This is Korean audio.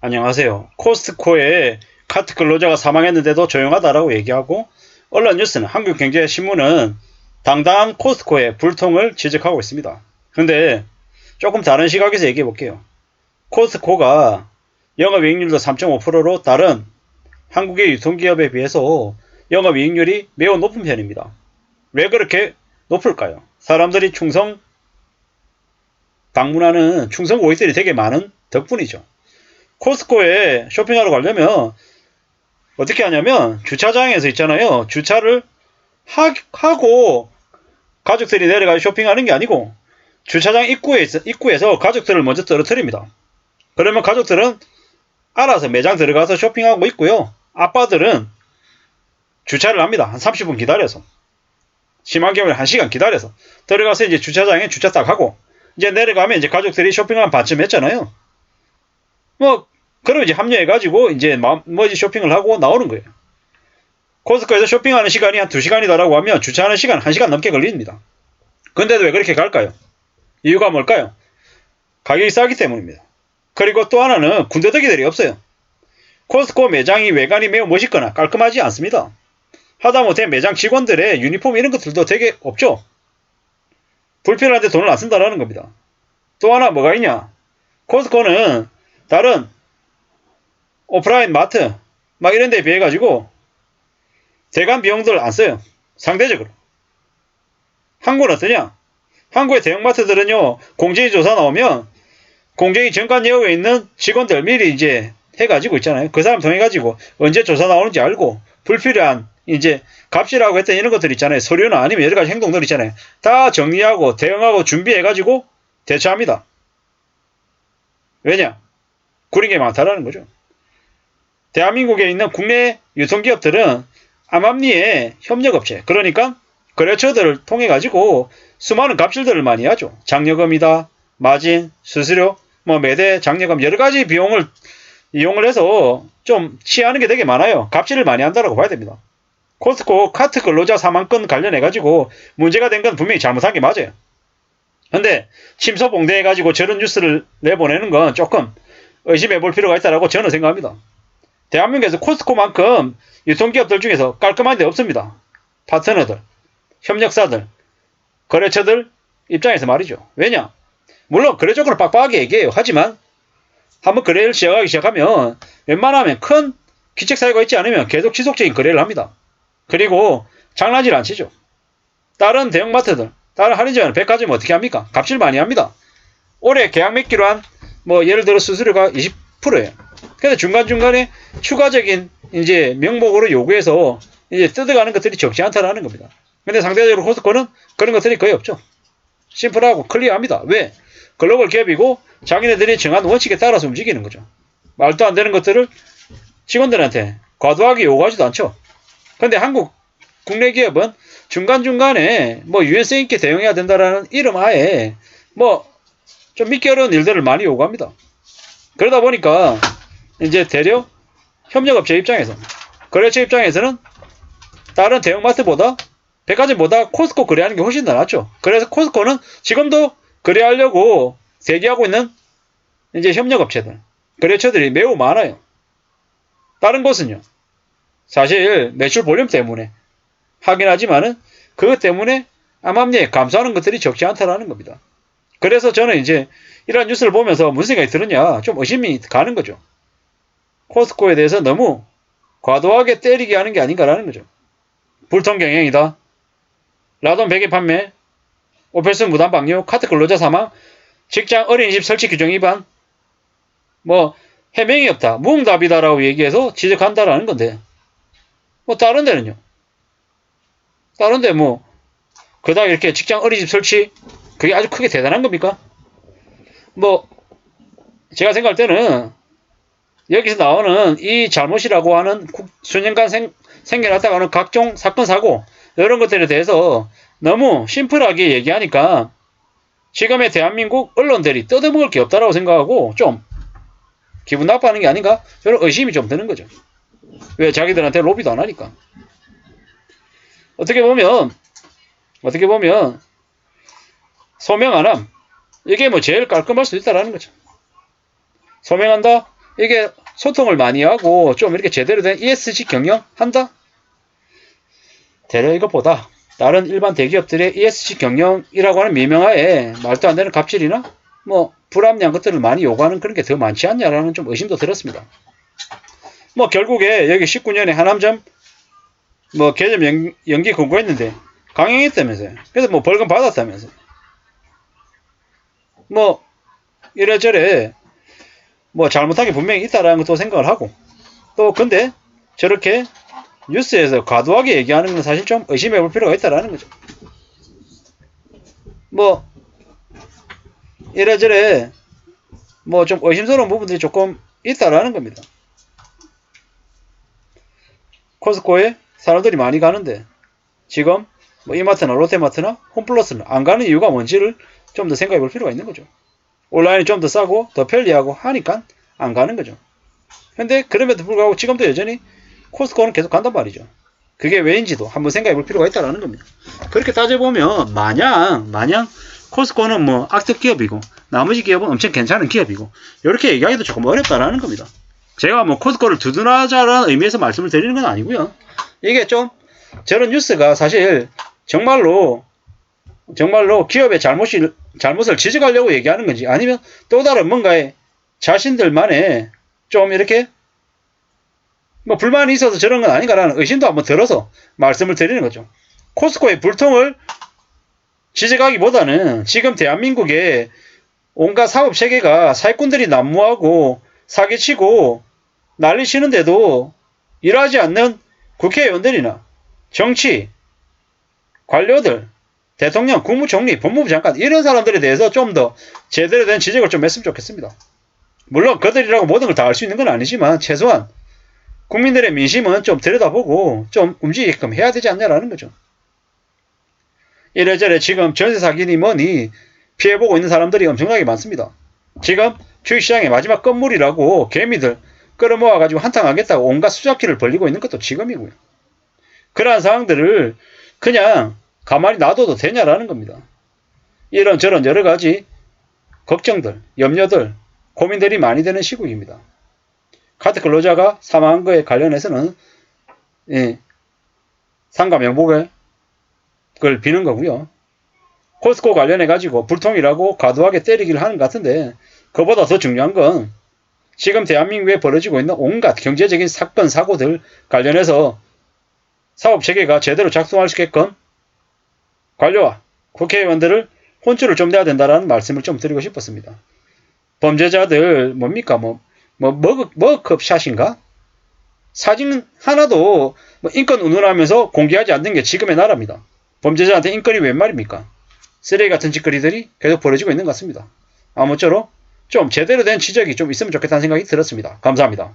안녕하세요. 코스트코에 카트 근로자가 사망했는데도 조용하다라고 얘기하고, 언론 뉴스는 한국경제신문은 당당한 코스트코의 불통을 지적하고 있습니다. 근데 조금 다른 시각에서 얘기해 볼게요. 코스트코가 영업이익률도 3.5%로 다른 한국의 유통기업에 비해서 영업이익률이 매우 높은 편입니다. 왜 그렇게 높을까요? 사람들이 방문하는 충성 고객들이 되게 많은 덕분이죠. 코스트코에 쇼핑하러 가려면 어떻게 하냐면 주차장에서 있잖아요. 주차를 하고 가족들이 내려가서 쇼핑하는 게 아니고 주차장 입구에서 가족들을 먼저 떨어뜨립니다. 그러면 가족들은 알아서 매장 들어가서 쇼핑하고 있고요. 아빠들은 주차를 합니다. 한 30분 기다려서. 심한 경우에 1시간 기다려서 들어가서 이제 주차장에 주차 딱 하고 이제 내려가면 이제 가족들이 쇼핑을 한 반쯤 했잖아요. 그럼 이제 합류해가지고 이제 나머지 쇼핑을 하고 나오는 거예요. 코스트코에서 쇼핑하는 시간이 한 2시간이다라고 하면 주차하는 시간 1시간 넘게 걸립니다. 근데도 왜 그렇게 갈까요? 이유가 뭘까요? 가격이 싸기 때문입니다. 그리고 또 하나는 군더더기들이 없어요. 코스트코 매장이 외관이 매우 멋있거나 깔끔하지 않습니다. 하다못해 매장 직원들의 유니폼 이런 것들도 되게 없죠. 불필요한데 돈을 안 쓴다라는 겁니다. 또 하나 뭐가 있냐? 코스트코는 다른 오프라인 마트 막 이런 데 비해 가지고 대관 비용들 안 써요. 상대적으로. 한국은 어떠냐? 한국의 대형마트들은요, 공정위 조사 나오면 공정위 정관 예우에 있는 직원들 미리 이제 해가지고 있잖아요. 그 사람 통해가지고 언제 조사 나오는지 알고 불필요한 이제 값이라고 했던 이런 것들 있잖아요. 서류나 아니면 여러 가지 행동들 있잖아요. 다 정리하고 대응하고 준비해가지고 대처합니다. 왜냐? 구린 게 많다라는 거죠. 대한민국에 있는 국내 유통기업들은 암암리의 협력업체, 그러니까 거래처들을 통해 가지고 수많은 갑질들을 많이 하죠. 장려금이다, 마진, 수수료, 매대, 장려금 여러 가지 비용을 이용을 해서 좀 취하는 게 되게 많아요. 갑질을 많이 한다고 봐야 됩니다. 코스트코 카트 근로자 사망건 관련해 가지고 문제가 된 건 분명히 잘못한 게 맞아요. 근데 침소봉대해 가지고 저런 뉴스를 내보내는 건 조금 의심해 볼 필요가 있다고 저는 생각합니다. 대한민국에서 코스트코만큼 유통기업들 중에서 깔끔한 데 없습니다. 파트너들, 협력사들, 거래처들 입장에서 말이죠. 왜냐? 물론 거래적으로 빡빡하게 얘기해요. 하지만 한번 거래를 시작하면 웬만하면 큰 기책사유가 있지 않으면 계속 지속적인 거래를 합니다. 그리고 장난질 안 치죠. 다른 대형마트들, 다른 할인점은 백화점은 어떻게 합니까? 갑질 많이 합니다. 올해 계약 맺기로 한 예를 들어 수수료가 20%예요. 근데 중간중간에 추가적인 이제 명목으로 요구해서 이제 뜯어가는 것들이 적지 않다라는 겁니다. 근데 상대적으로 코스트코는 그런 것들이 거의 없죠. 심플하고 클리어합니다. 왜? 글로벌 기업이고 자기네들이 정한 원칙에 따라서 움직이는 거죠. 말도 안 되는 것들을 직원들한테 과도하게 요구하지도 않죠. 근데 한국 국내 기업은 중간중간에 유연성 있게 대응해야 된다라는 이름 하에 좀 믿기 어려운 일들을 많이 요구합니다. 그러다 보니까 이제 대려 협력업체 입장에서 거래처 입장에서는 다른 대형마트보다 백화점보다 코스트코 거래하는 게 훨씬 더 낫죠. 그래서 코스트코는 지금도 거래하려고 대기하고 있는 이제 협력업체들, 거래처들이 매우 많아요. 다른 곳은요. 사실 매출 볼륨 때문에 하긴 하지만은 그것 때문에 암암리에 감소하는 것들이 적지 않다라는 겁니다. 그래서 저는 이제 이런 뉴스를 보면서 무슨 생각이 들었냐 좀 의심이 가는 거죠. 코스트코에 대해서 너무 과도하게 때리게 하는 게 아닌가라는 거죠. 불통 경영이다. 라돈 베개 판매, 오펠슨 무단 방류, 카트 근로자 사망, 직장 어린이집 설치 규정 위반, 해명이 없다, 무응답이다라고 얘기해서 지적한다라는 건데, 다른 데는요. 다른 데 그닥 이렇게 직장 어린이집 설치, 그게 아주 크게 대단한 겁니까? 제가 생각할 때는 여기서 나오는 이 잘못이라고 하는 수년간 생겨났다고 하는 각종 사건 사고 이런 것들에 대해서 너무 심플하게 얘기하니까 지금의 대한민국 언론들이 뜯어먹을 게 없다라고 생각하고 좀 기분 나빠하는 게 아닌가? 저는 의심이 좀 드는 거죠. 왜 자기들한테 로비도 안 하니까. 어떻게 보면 소명 안 함. 이게 제일 깔끔할 수 있다라는 거죠. 소명한다? 이게 소통을 많이 하고 좀 이렇게 제대로 된 ESG 경영 한다? 대려 이것보다 다른 일반 대기업들의 ESG 경영이라고 하는 미명하에 말도 안 되는 갑질이나 뭐 불합리한 것들을 많이 요구하는 그런 게 더 많지 않냐라는 좀 의심도 들었습니다. 뭐 결국에 여기 19년에 하남점 뭐 개점 연기 권고했는데 강행했다면서요. 그래서 뭐 벌금 받았다면서요. 뭐 이래저래 뭐 잘못한 게 분명히 있다라는 것도 생각을 하고 또 근데 저렇게 뉴스에서 과도하게 얘기하는 건 사실 좀 의심해 볼 필요가 있다라는 거죠. 뭐 이래저래 뭐 좀 의심스러운 부분들이 조금 있다라는 겁니다. 코스코에 사람들이 많이 가는데 지금 뭐 이마트나 롯데마트나 홈플러스는 안 가는 이유가 뭔지를 좀 더 생각해 볼 필요가 있는 거죠. 온라인이 좀 더 싸고 더 편리하고 하니까 안 가는 거죠. 근데 그럼에도 불구하고 지금도 여전히 코스코는 계속 간단 말이죠. 그게 왜인지도 한번 생각해 볼 필요가 있다는 겁니다. 그렇게 따져보면 마냥 코스코는 뭐 악덕 기업이고 나머지 기업은 엄청 괜찮은 기업이고 이렇게 얘기하기도 조금 어렵다라는 겁니다. 제가 뭐 코스코를 두둔하자라는 의미에서 말씀을 드리는 건 아니고요. 이게 좀 저런 뉴스가 사실 정말로 기업의 잘못을 지적하려고 얘기하는 건지 아니면 또 다른 뭔가에 자신들만의 좀 이렇게 뭐 불만이 있어서 저런 건 아닌가라는 의심도 한번 들어서 말씀을 드리는 거죠. 코스코의 불통을 지적하기보다는 지금 대한민국의 온갖 사업 체계가 사기꾼들이 난무하고 사기치고 난리 치는데도 일하지 않는 국회의원들이나 정치, 관료들, 대통령, 국무총리, 법무부 장관 이런 사람들에 대해서 좀 더 제대로 된 지적을 좀 했으면 좋겠습니다. 물론 그들이라고 모든 걸 다 알 수 있는 건 아니지만 최소한 국민들의 민심은 좀 들여다보고 좀 움직이게끔 해야 되지 않냐라는 거죠. 이래저래 지금 전세 사기니 뭐니 피해보고 있는 사람들이 엄청나게 많습니다. 지금 주식시장의 마지막 건물이라고 개미들 끌어모아가지고 한탕하겠다고 온갖 수작기를 벌리고 있는 것도 지금이고요. 그러한 상황들을 그냥 가만히 놔둬도 되냐라는 겁니다. 이런저런 여러가지 걱정들, 염려들, 고민들이 많이 되는 시국입니다. 카드 근로자가 사망한 거에 관련해서는 상가 명복을 비는 거고요. 코스코 관련해가지고 불통이라고 과도하게 때리기를 하는 것 같은데 그보다 더 중요한 건 지금 대한민국에 벌어지고 있는 온갖 경제적인 사건, 사고들 관련해서 사업체계가 제대로 작동할 수 있게끔 관료와 국회의원들을 혼쭐을 좀 내야 된다는 말씀을 좀 드리고 싶었습니다. 범죄자들 뭡니까? 머그컵 샷인가? 사진 하나도 인권 운운하면서 공개하지 않는 게 지금의 나라입니다. 범죄자한테 인권이 웬 말입니까? 쓰레기 같은 짓거리들이 계속 벌어지고 있는 것 같습니다. 아무쪼록 좀 제대로 된 지적이 좀 있으면 좋겠다는 생각이 들었습니다. 감사합니다.